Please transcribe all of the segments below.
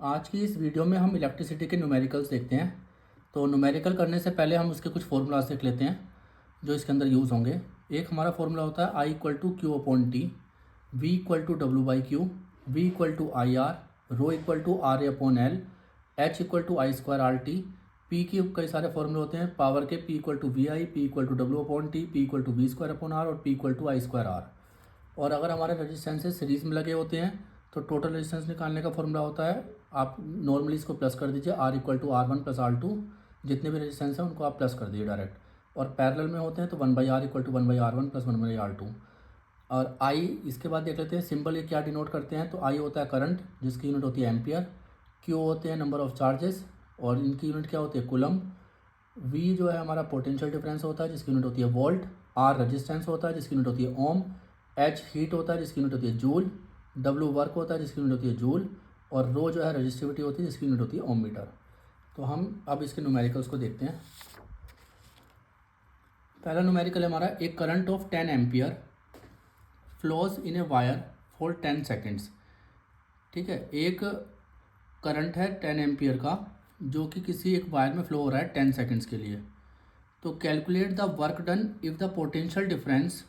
आज की इस वीडियो में हम इलेक्ट्रिसिटी के न्यूमेरिकल्स देखते हैं। तो न्यूमेरिकल करने से पहले हम उसके कुछ फार्मूलाज देख लेते हैं जो इसके अंदर यूज़ होंगे। एक हमारा फार्मूला होता है I = Q/T, V = W/Q, V = IR, ρ = RA/L, H = I²RT, P के कई सारे फार्मूले होते हैं पावर के, P = VI, P = W/T, P = V²/R और P = I²R। और अगर हमारे रेजिस्टेंसेस सीरीज़ में लगे होते हैं तो टोटल रेजिस्टेंस निकालने का फॉर्मूला होता है, आप नॉर्मली इसको प्लस कर दीजिए, R = R1 + R2, जितने भी रेजिस्टेंस हैं उनको आप प्लस कर दीजिए डायरेक्ट। और पैरेलल में होते हैं तो 1/R = 1/R1 + 1/R2। और I इसके बाद देख लेते हैं सिंबल ये क्या डिनोट करते हैं। तो I होता है करंट, जिसकी यूनिट होती है एम्पियर। Q होते हैं नंबर ऑफ चार्जेस और इनकी यूनिट क्या होती है, कूलम। V जो है हमारा पोटेंशियल डिफरेंस होता है जिसकी यूनिट होती है वोल्ट। R रेजिस्टेंस होता है जिसकी यूनिट होती है ओम। H हीट होता है जिसकी यूनिट होती है जूल। W वर्क होता है जिसकी यूनिट होती है जूल। और रो जो है रेजिस्टिविटी होती है जिसकी यूनिट होती है ओम मीटर। तो हम अब इसके न्यूमेरिकल्स को देखते हैं। पहला न्यूमेरिकल है हमारा, एक current of 10 ampere flows in a wire for 10 seconds. ठीक है, एक करंट है 10 एम्पियर का जो कि किसी एक वायर में फ्लो हो रहा है 10 सेकेंड्स के लिए। तो calculate the work done if the potential difference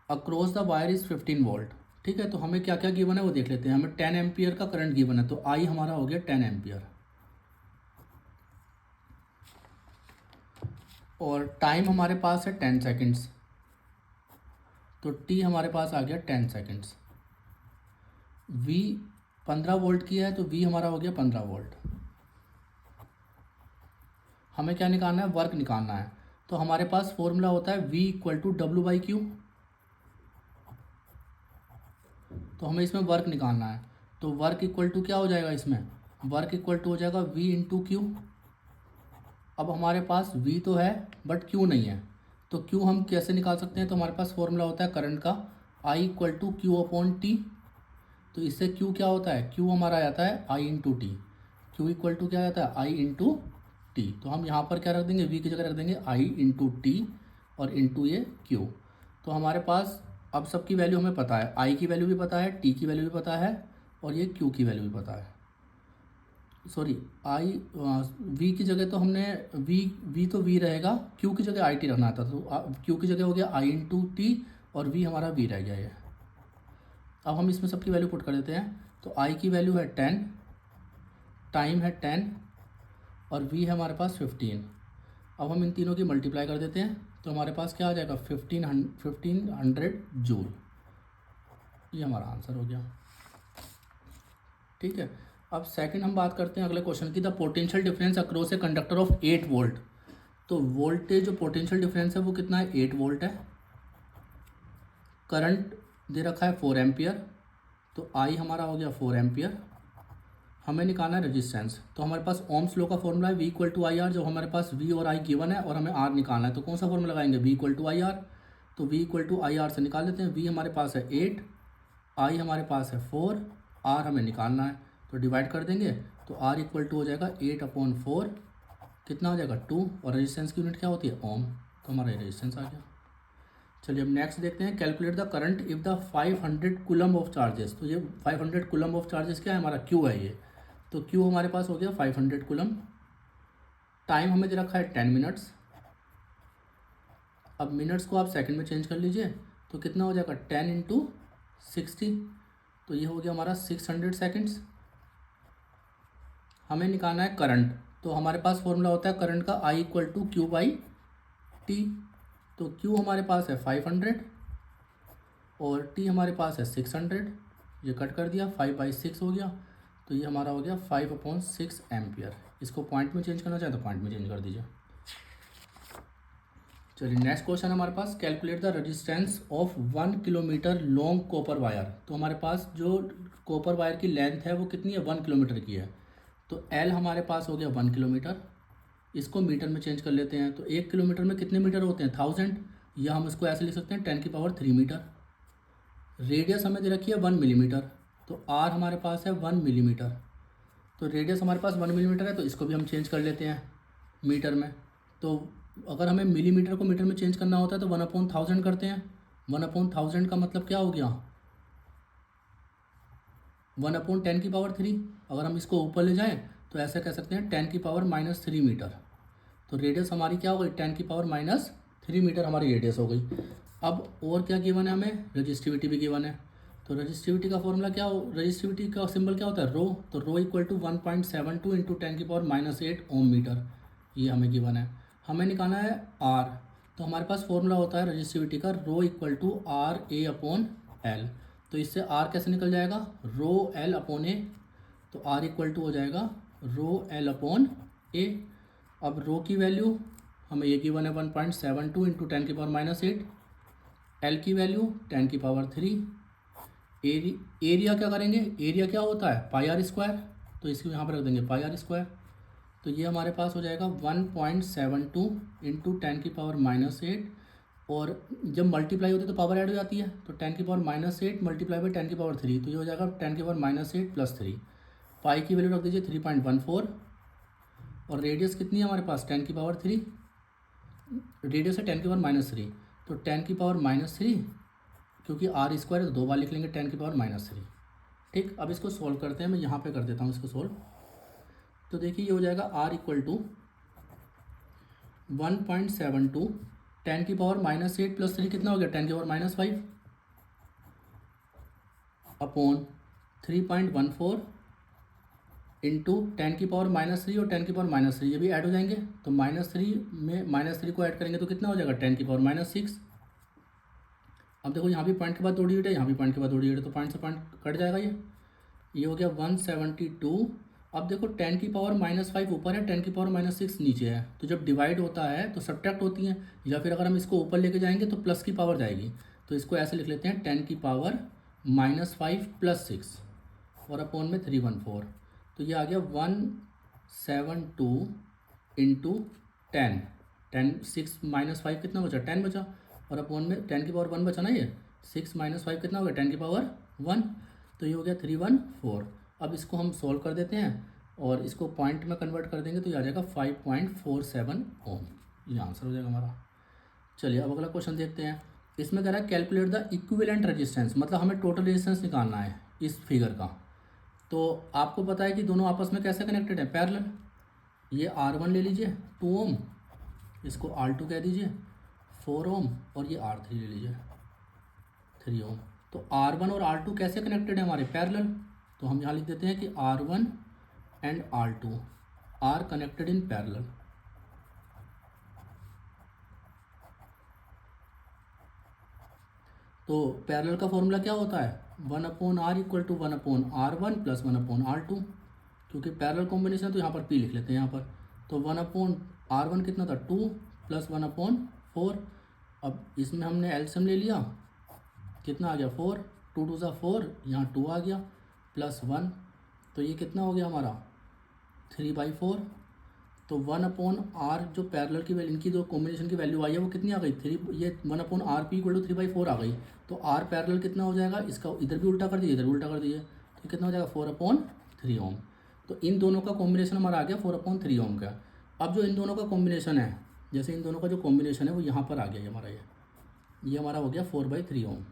across the wire is 15 volt. ठीक है, तो हमें क्या क्या गिवन है वो देख लेते हैं। हमें 10 एम्पियर का करंट गिवन है तो आई हमारा हो गया 10 एम्पियर और टाइम हमारे पास है 10 सेकेंड्स, तो टी हमारे पास आ गया 10 सेकेंड्स। वी 15 वोल्ट की है तो वी हमारा हो गया 15 वोल्ट। हमें क्या निकालना है, वर्क निकालना है। तो हमारे पास फॉर्मूला होता है V = W/Q। तो हमें इसमें वर्क निकालना है तो वर्क इक्वल टू क्या हो जाएगा, इसमें वर्क इक्वल टू हो जाएगा V × Q। अब हमारे पास V तो है बट Q नहीं है, तो Q हम कैसे निकाल सकते हैं। तो हमारे पास फॉर्मूला होता है करंट का I = Q/T। तो इससे Q क्या होता है, Q हमारा आ जाता है I × T। Q = क्या आता है, I × T। तो हम यहाँ पर क्या रख देंगे, V की जगह रख देंगे I × T और इंटू ये Q। तो हमारे पास अब सबकी वैल्यू हमें पता है, I की वैल्यू भी पता है, T की वैल्यू भी पता है और ये Q की वैल्यू भी पता है। सॉरी, V की जगह तो हमने V तो V रहेगा, Q की जगह IT रखना था तो Q की जगह हो गया I × T और V हमारा V रह गया ये। अब हम इसमें सबकी वैल्यू पुट कर देते हैं। तो I की वैल्यू है 10, टाइम है 10 और V है हमारे पास 15। अब हम इन तीनों की मल्टीप्लाई कर देते हैं तो हमारे पास क्या आ जाएगा, 1500 जूल। ये हमारा आंसर हो गया। ठीक है, अब सेकंड हम बात करते हैं अगले क्वेश्चन की, the potential difference across a conductor of 8 volt. तो वोल्टेज जो पोटेंशियल डिफरेंस है वो कितना है, 8 वोल्ट है। करंट दे रखा है 4 एम्पियर, तो आई हमारा हो गया 4 एम्पियर। हमें निकालना है रेजिस्टेंस, तो हमारे पास ओम्स लॉ का फॉर्मूला है V = IR। जो हमारे पास V और I गिवन है और हमें R निकालना है तो कौन सा फॉर्मूला लगाएंगे, V = IR। तो V = IR से निकाल लेते हैं। V हमारे पास है 8, I हमारे पास है 4, R हमें निकालना है तो डिवाइड कर देंगे तो R = हो जाएगा 8/4, कितना हो जाएगा 2 और रेजिस्टेंस की यूनिट क्या होती है, ओम। तो हमारा रेजिस्टेंस आ गया। चलिए अब नेक्स्ट देखते हैं, calculate the current if the 500 coulomb of charges. तो ये 500 कूलम ऑफ चार्जेस क्या है, हमारा Q है ये। तो Q हमारे पास हो गया 500 कूलम। टाइम हमें दे रखा है 10 मिनट्स। अब मिनट्स को आप सेकंड में चेंज कर लीजिए तो कितना हो जाएगा, 10 × 60। तो ये हो गया हमारा 600 सेकेंड्स। हमें निकालना है करंट, तो हमारे पास फॉर्मूला होता है करंट का I = Q/T। तो Q हमारे पास है 500 और T हमारे पास है 600। ये कट कर दिया, 5/6 हो गया। तो ये हमारा हो गया 5/6 एम्पियर। इसको पॉइंट में चेंज करना चाहे तो पॉइंट में चेंज कर दीजिए। चलिए नेक्स्ट क्वेश्चन हमारे पास, calculate the resistance of 1 kilometre long copper wire. तो हमारे पास जो कॉपर वायर की लेंथ है वो कितनी है, 1 किलोमीटर की है। तो L हमारे पास हो गया 1 किलोमीटर। इसको मीटर में चेंज कर लेते हैं तो 1 किलोमीटर में कितने मीटर होते हैं, 1000, या हम इसको ऐसे लिख सकते हैं 10³ मीटर। रेडियस हमें दे रखी है 1 मिलीमीटर, तो R हमारे पास है 1 मिलीमीटर। तो रेडियस हमारे पास 1 मिलीमीटर है तो इसको भी हम चेंज कर लेते हैं मीटर में। तो अगर हमें मिलीमीटर को मीटर में चेंज करना होता है तो 1/1000 करते हैं। 1/1000 का मतलब क्या हो गया, 1/10⁻³ अगर हम इसको ऊपर ले जाएं तो ऐसा कह सकते हैं 10⁻³ मीटर। तो रेडियस हमारी क्या हो गई, 10⁻³ मीटर हमारी रेडियस हो गई। अब और क्या गिवन है हमें, रजिस्टिविटी भी गिवन है। तो रजिस्टिविटी का फॉर्मूला क्या हो, रजिस्टिविटी का सिंबल क्या होता है, रो। तो rho equal to 1.72 into 10⁻⁸ ohm metre, ये हमें गिवन है। हमें निकालना है आर। तो हमारे पास फॉर्मूला होता है रजिस्टिविटी का, rho equal to R A upon L. तो इससे आर कैसे निकल जाएगा, रो एल अपॉन ए। तो आर इक्वल टू हो जाएगा रो एल अपॉन ए। अब रो की वैल्यू हमें ये गिवन है 1.72 इंटू 10⁻⁸। एल की वैल्यू 10⁻³ एरिया क्या करेंगे, एरिया क्या होता है πr²। तो इसको यहाँ पर रख देंगे πr²। तो ये हमारे पास हो जाएगा 1.72 इंटू 10⁻⁸। और जब मल्टीप्लाई होती है तो पावर ऐड हो जाती है, तो 10⁻⁸ मल्टीप्लाई बाई 10⁻³ तो ये हो जाएगा 10⁻⁻8 + 3। पाई की वैल्यू रख दीजिए 3.14। और रेडियस कितनी है हमारे पास, 10⁻³ रेडियस है 10⁻³ तो 10⁻³ क्योंकि r² है तो 2 बार लिख लेंगे 10⁻³ ठीक। अब इसको सोल्व करते हैं, मैं यहाँ पे कर देता हूँ इसको सोल्व। तो देखिए ये हो जाएगा r इक्वल टू 1.72 10⁻⁸ + 3 कितना हो गया 10⁻⁵ अपॉन 3.14 इंटू 10⁻³ और 10⁻³ ये भी ऐड हो जाएंगे। तो -3 में -3 को ऐड करेंगे तो कितना हो जाएगा 10⁻�6। अब देखो यहाँ भी पॉइंट के बाद 2 डिजिट है, यहाँ भी पॉइंट के बाद 2 डिजिट है, तो पॉइंट से पॉइंट कट जाएगा। ये हो गया 172। अब देखो 10⁻⁵ ऊपर है, 10⁻�6 नीचे है, तो जब डिवाइड होता है तो सब्ट्रैक्ट होती हैं, या फिर अगर हम इसको ऊपर लेके जाएंगे तो प्लस की पावर जाएगी। तो इसको ऐसे लिख लेते हैं 10⁻⁻5 + 6 और अपॉन में 314। तो ये आ गया 172 इंटू 10 6 - 5 कितना बचा 10 बचा, और अपॉन में 10⁻1 बचा ना, ये 6 - 5 कितना हो गया 10⁻1। तो ये हो गया 314। अब इसको हम सॉल्व कर देते हैं और इसको पॉइंट में कन्वर्ट कर देंगे तो ये आ जाएगा 5.47 ओम, ये आंसर हो जाएगा हमारा। चलिए अब अगला क्वेश्चन देखते हैं। इसमें कह रहा है कैलकुलेट द इक्विवेलेंट रेजिस्टेंस, मतलब हमें टोटल रेजिस्टेंस निकालना है इस फिगर का। तो आपको पता है कि दोनों आपस में कैसे कनेक्टेड है, पैरेलल। ये R1 ले लीजिए 2 ओम, इसको R2 कह दीजिए 4 ओम, और ये R3 ले लीजिए 3 ओम। तो R1 और R2 कैसे कनेक्टेड है हमारे, पैरेलल। तो हम यहाँ लिख देते हैं कि R1 and R2 are connected in parallel. तो पैरेलल का फॉर्मूला क्या होता है, 1/r equal to 1/r1 + 1/r2। क्योंकि पैरेलल कॉम्बिनेशन तो यहाँ पर p लिख लेते हैं यहाँ पर। तो 1/r1 कितना था 2 + 1/4। अब इसमें हमने एलसीएम ले लिया, कितना आ गया 4, 2 2 ज़ा 4, यहाँ 2 आ गया +1। तो ये कितना हो गया हमारा 3/4। तो 1/r जो पैरेलल की वैल्यू, इनकी जो कॉम्बिनेशन की वैल्यू आई है वो कितनी आ गई 3, ये 1/rp = 3/4 आ गई। तो r पैरेलल कितना हो जाएगा, इसका इधर भी उल्टा कर दीजिए इधर भी उल्टा कर दीजिए, तो कितना हो जाएगा 4/3 ओम। तो इन दोनों का कॉम्बिनेशन हमारा आ गया 4/3 ओम का। अब जो इन दोनों का कॉम्बिनेशन है, जैसे इन दोनों का जो कॉम्बिनेशन है वो यहाँ पर आ गया, ये हमारा ये हमारा हो गया 4/3 ओम।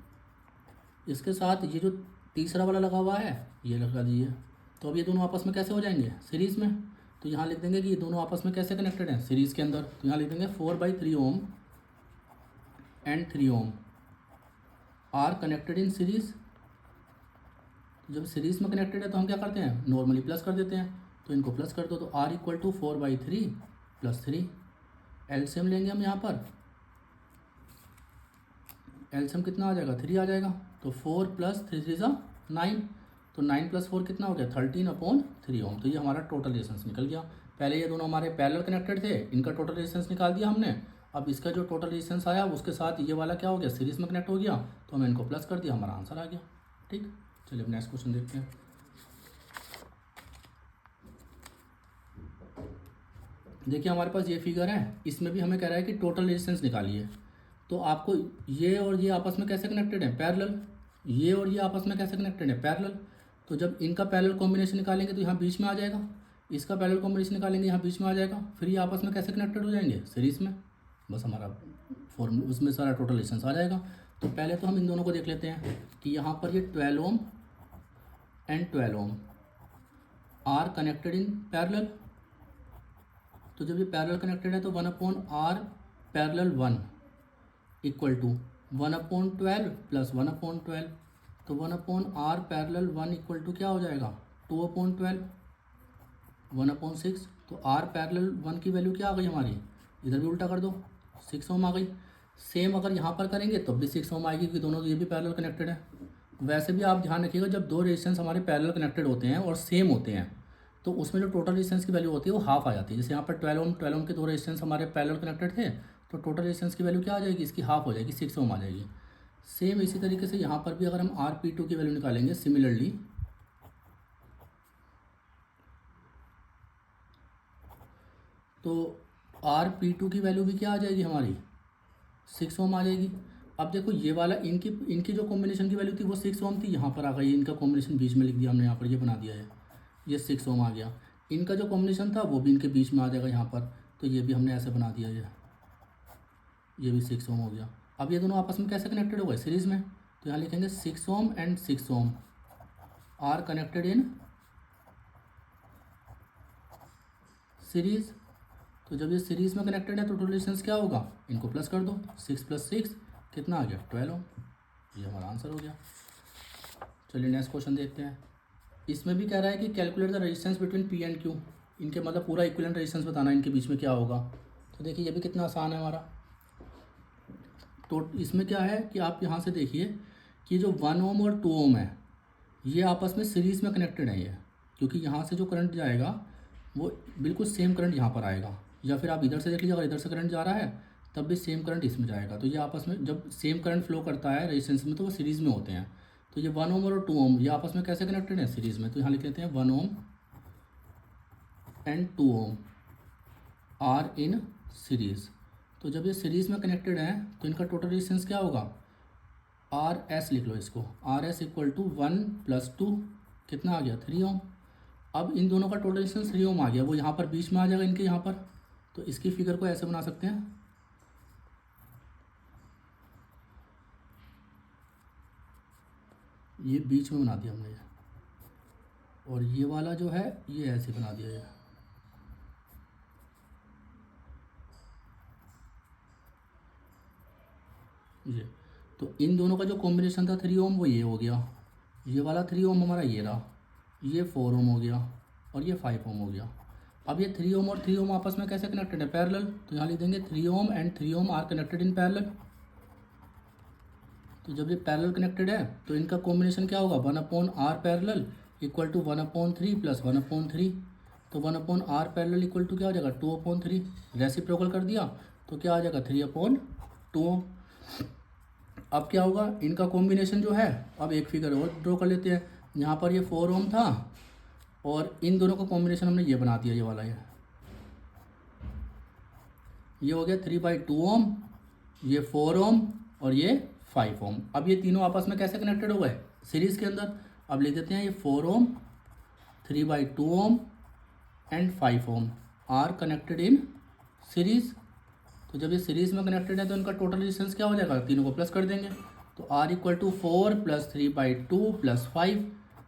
इसके साथ ये जो तीसरा वाला लगा हुआ है ये लगा दीजिए। तो अब ये दोनों आपस में कैसे हो जाएंगे, सीरीज़ में। तो यहाँ लिख देंगे कि ये दोनों आपस में कैसे कनेक्टेड हैं, सीरीज़ के अंदर। तो यहाँ लिख देंगे 4/3 ohm and 3 ohm are connected in series. जब सीरीज़ में कनेक्टेड है तो हम क्या करते हैं, नॉर्मली प्लस कर देते हैं। तो इनको प्लस कर दो, तो r इक्वल टू 4/3 + 3। एलसीएम लेंगे हम यहाँ पर, एलसीएम कितना आ जाएगा 3 आ जाएगा। तो 4 + 3 3 = 9। तो 9 + 4 कितना हो गया 13/3 ओम। तो ये हमारा टोटल रेजिस्टेंस निकल गया। पहले ये दोनों हमारे पैरेलल कनेक्टेड थे, इनका टोटल रेजिस्टेंस निकाल दिया हमने। अब इसका जो टोटल रेजिस्टेंस आया उसके साथ ये वाला क्या हो गया, सीरीज़ में कनेक्ट हो गया, तो हमने इनको प्लस कर दिया, हमारा आंसर आ गया। ठीक, चलिए अब नेक्स्ट क्वेश्चन देखते हैं। देखिए हमारे पास ये फिगर है, इसमें भी हमें कह रहा है कि टोटल रेजिस्टेंस निकालिए। तो आपको ये और ये आपस में कैसे कनेक्टेड है, पैरेलल। ये और ये आपस में कैसे कनेक्टेड है, पैरेलल। तो जब इनका पैरेलल कॉम्बिनेशन निकालेंगे तो यहाँ बीच में आ जाएगा, इसका पैरेलल कॉम्बिनेशन निकालेंगे यहाँ बीच में आ जाएगा, फिर ये आपस में कैसे कनेक्टेड हो जाएंगे, सीरीज़ में। बस हमारा फॉर्मूला उसमें सारा टोटल रेजिस्टेंस आ जाएगा। तो पहले तो हम इन दोनों को देख लेते हैं कि यहाँ पर ये 12 ohm and 12 ohm are connected in parallel. तो जब ये पैरेलल कनेक्टेड है तो 1/r parallel 1 equal to 1/12 plus 1/12। तो 1/r पैरेलल 1 इक्वल टू क्या हो जाएगा 2/12 1/6। तो r पैरेलल 1 की वैल्यू क्या आ गई हमारी, इधर भी उल्टा कर दो 6 ओम आ गई। सेम अगर यहाँ पर करेंगे तो भी 6 ओम आएगी क्योंकि दोनों ये भी पैरेलल कनेक्टेड है। वैसे भी आप ध्यान रखिएगा जब दो रेजिस्टेंस हमारे पैरेलल कनेक्टेड होते हैं और सेम होते हैं तो उसमें जो टोटल रेजिस्टेंस की वैल्यू होती है वो हाफ आ जाती है। जैसे यहाँ पर 12 ओम के दो रेजिस्टेंस हमारे पैरेलल कनेक्टेड थे तो टोटल रेजिस्टेंस की वैल्यू क्या आ जाएगी, इसकी हाफ हो जाएगी, 6 ओम आ जाएगी। सेम इसी तरीके से यहाँ पर भी अगर हम Rp2 की वैल्यू निकालेंगे सिमिलरली, तो Rp2 की वैल्यू भी क्या आ जाएगी हमारी 6 ओम आ जाएगी। अब देखो ये वाला इनकी जो कॉम्बिनेशन की वैल्यू थी वो 6 ओम थी, यहाँ पर आ गई इनका कॉम्बिनेशन बीच में लिख दिया हमने, यहाँ पर ये बना दिया है, ये 6 ओम आ गया। इनका जो कॉम्बिनेशन था वो भी इनके बीच में आ जाएगा यहाँ पर, तो ये भी हमने ऐसे बना दिया, ये भी 6 ओम हो गया। अब ये दोनों आपस में कैसे कनेक्टेड हो गए, सीरीज़ में। तो यहाँ लिखेंगे 6 ohm and 6 ohm are connected in series. तो जब ये सीरीज़ में कनेक्टेड है तो टोटल रेजिस्टेंस क्या होगा, इनको प्लस कर दो, 6 + 6 कितना आ गया 12 ओम। ये हमारा आंसर हो गया। चलिए नेक्स्ट क्वेश्चन देखते हैं। इसमें भी कह रहा है कि calculate the resistance between P and Q. इनके मतलब पूरा इक्विवेलेंट रेजिस्टेंस बताना है इनके बीच में क्या होगा। तो देखिए ये भी कितना आसान है हमारा। तो इसमें क्या है कि आप यहाँ से देखिए कि जो 1 ओम और 2 ओम है ये आपस में सीरीज़ में कनेक्टेड है ये, क्योंकि यहाँ से जो करंट जाएगा वो बिल्कुल सेम करंट यहाँ पर आएगा, या फिर आप इधर से देख लीजिए, अगर इधर से करंट जा रहा है तब भी सेम करंट इसमें जाएगा। तो ये आपस में जब सेम करंट फ्लो करता है रेजिस्टेंस में तो वो सीरीज़ में होते हैं। तो ये 1 ओम और 2 ओम ये आपस में कैसे कनेक्टेड है, सीरीज़ में। तो यहाँ लिख लेते हैं 1 ohm and 2 ohm are in series. तो जब ये सीरीज़ में कनेक्टेड हैं तो इनका टोटल रेजिस्टेंस क्या होगा, आर एस लिख लो इसको, आर एस इक्वल टू 1 + 2 कितना आ गया 3 ओम। अब इन दोनों का टोटल रेजिस्टेंस 3 ओम आ गया, वो यहाँ पर बीच में आ जाएगा इनके यहाँ पर। तो इसकी फिगर को ऐसे बना सकते हैं, ये बीच में बना दिया हमने ये, और ये वाला जो है ये ऐसे बना दिया ये। तो इन दोनों का जो कॉम्बिनेशन था 3 ओम वो ये हो गया, ये वाला 3 ओम हमारा ये रहा, ये 4 ओम हो गया और ये 5 ओम हो गया। अब ये 3 ओम और 3 ओम आपस में कैसे कनेक्टेड है, पैरेलल। तो यहाँ लिख देंगे 3 ohm and 3 ohm are connected in parallel. तो जब ये पैरेलल कनेक्टेड है तो इनका कॉम्बिनेशन क्या होगा 1/r parallel equal to 1/3 plus 1/3। तो 1/r पैरेलल इक्वल टू क्या हो जाएगा 2/3। रेसिप्रोकल कर दिया तो क्या आ जाएगा 3/2। अब क्या होगा, इनका कॉम्बिनेशन जो है, अब एक फिगर और ड्रॉ कर लेते हैं। यहाँ पर ये 4 ओम था और इन दोनों का कॉम्बिनेशन हमने ये बना दिया, ये वाला ये हो गया 3/2 ओम, ये 4 ओम और ये 5 ओम। अब ये तीनों आपस में कैसे कनेक्टेड हो गए, सीरीज़ के अंदर। अब लिख देते हैं ये 4 ohm 3/2 ohm and 5 ohm are connected in series. तो जब ये सीरीज़ में कनेक्टेड है तो इनका टोटल रेजिस्टेंस क्या हो जाएगा, तीनों को प्लस कर देंगे। तो R इक्वल टू 4 + 3/2 + 5।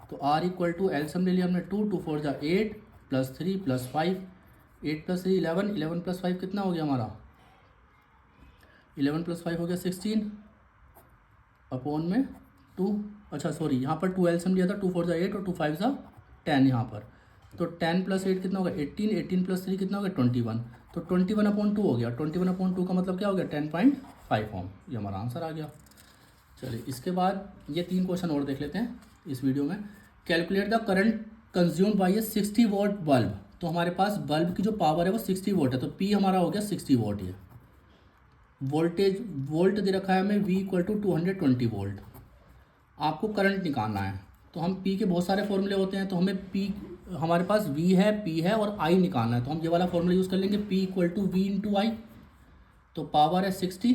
तो R इक्वल टू एलसीएम ले लिया हमने 2 2 4 जा 8 + 3 + 5, 8 + 3 11, 11 + 5 कितना हो गया हमारा 11 + 5 हो गया 16 अपॉन में 2। अच्छा सॉरी, यहाँ पर 2 एलसीएम लिया था, 2 4 जा 8 और 2 5 जा 10 यहाँ पर। तो 10 + 8 कितना होगा 18, 18 + 3 कितना हो गया 21। तो 21/2 हो गया, 21/2 का मतलब क्या हो गया 10.5 ओम। ये हमारा आंसर आ गया। चलिए इसके बाद ये 3 क्वेश्चन और देख लेते हैं इस वीडियो में। Calculate the current consumed by A 60 what bulb. तो हमारे पास बल्ब की जो पावर है वो 60 वॉट है, तो पी हमारा हो गया 60 वॉट। ये वोल्टेज वोल्ट दे रखा है हमें V इक्वल टू 220 वोल्ट। आपको करंट निकालना है तो हम P के बहुत सारे फॉर्मूले होते हैं, तो हमें P हमारे पास V है, P है और I निकालना है। तो हम ये वाला फॉर्मूला यूज़ कर लेंगे, P equal to V × I। तो पावर है 60,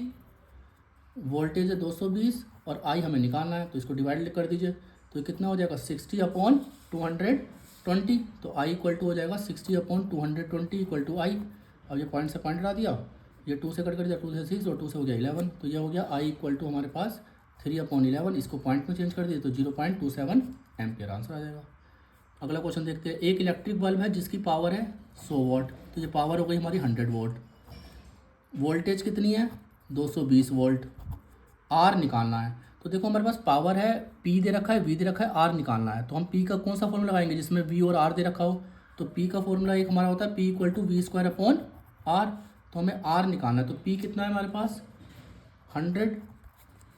वोल्टेज है 220 और I हमें निकालना है, तो इसको डिवाइड कर दीजिए। तो ये कितना हो जाएगा 60/220। तो I इक्वल टू हो जाएगा 60/220 इक्वल टू I। अब ये पॉइंट से पॉइंट हटा दिया, ये 2 से कट कर दिया, 2 से 6 और 2 से हो गया 11। तो ये हो गया I इक्वल टू हमारे पास 3/11। इसको पॉइंट में चेंज कर दिए तो 0.27 एम्पियर आंसर आ जाएगा। अगला क्वेश्चन देखते हैं। एक इलेक्ट्रिक बल्ब है जिसकी पावर है 100 वॉट, तो ये पावर हो गई हमारी 100 वोल्ट। वोल्टेज कितनी है 220 वोल्ट। आर निकालना है। तो देखो हमारे पास पावर है, पी दे रखा है, वी दे रखा है, आर निकालना है। तो हम पी का कौन सा फॉर्मूला लगाएंगे जिसमें वी और आर दे रखा हो। तो पी का फॉर्मूला एक हमारा होता है P equal to V square upon R. तो हमें आर निकालना है। तो पी कितना है हमारे पास 100,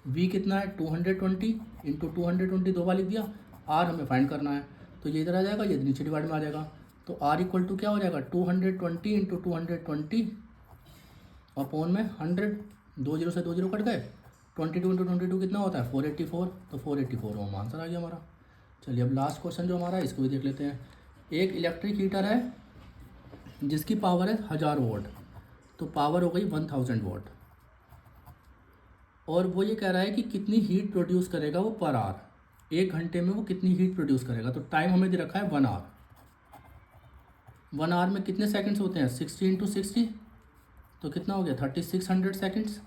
वी कितना है 220 इंटू 220 दो बार लिख दिया। आर हमें फाइंड करना है। तो ये इधर आ जाएगा, ये नीचे डिवाइड में आ जाएगा। तो आर इक्वल टू क्या हो जाएगा 220 इंटू 220 अपॉन में 100। 2 जीरो से 2 जीरो कट गए। 22 इंटू 22 कितना होता है 484। तो 484 ओम आंसर आ गया हमारा। चलिए अब लास्ट क्वेश्चन जो हमारा है इसको भी देख लेते हैं। एक इलेक्ट्रिक हीटर है जिसकी पावर है 1000 वोल्ट, तो पावर हो गई 1000 वोल्ट। और वो ये कह रहा है कि कितनी हीट प्रोड्यूस करेगा वो पर आवर, 1 घंटे में वो कितनी हीट प्रोड्यूस करेगा। तो टाइम हमें दे रखा है 1 आवर। 1 आवर में कितने सेकंड्स होते हैं 60 इंटू 60, तो कितना हो गया 3600 सेकंड्स।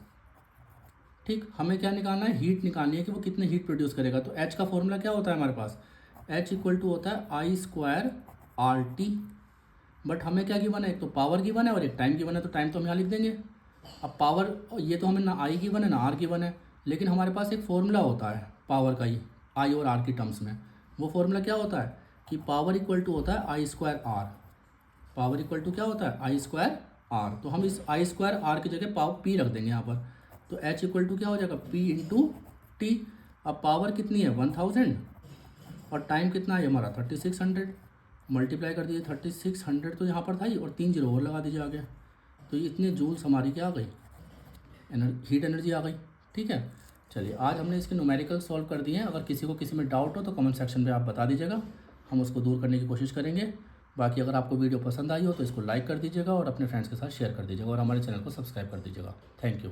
ठीक, हमें क्या निकालना है हीट निकालनी है कि वो कितने हीट प्रोड्यूस करेगा। तो एच का फॉर्मूला क्या होता है हमारे पास, एच इक्वल टू होता है I square R T. But हमें क्या गिवन है, एक तो पावर गिवन है और एक टाइम गिवन है। तो टाइम तो हम यहाँ लिख देंगे। अब पावर ये तो हमें ना आई गिवन है ना आर गिवन है, लेकिन हमारे पास एक फॉर्मूला होता है पावर का ही आई और आर की टर्म्स में। वो फॉर्मूला क्या होता है कि पावर इक्वल टू होता है I square R. Power equal to क्या होता है आई स्क्वायर आर। तो हम इस आई स्क्वायर आर की जगह पावर पी रख देंगे यहाँ पर। तो एच इक्वल टू क्या हो जाएगा पी इंटू टी। अब पावर कितनी है 1000 और टाइम कितना है हमारा 3600। मल्टीप्लाई कर दीजिए 3600 तो यहाँ पर था ही, और 3 जीरो और लगा दीजिए आगे। तो ये इतने जूल्स हमारी क्या आ गई हीट एनर्जी आ गई। ठीक है, चलिए आज हमने इसके न्यूमेरिकल सॉल्व कर दिए हैं। अगर किसी को किसी में डाउट हो तो कमेंट सेक्शन में आप बता दीजिएगा, हम उसको दूर करने की कोशिश करेंगे। बाकी अगर आपको वीडियो पसंद आई हो तो इसको लाइक कर दीजिएगा और अपने फ्रेंड्स के साथ शेयर कर दीजिएगा और हमारे चैनल को सब्सक्राइब कर दीजिएगा। Thank you.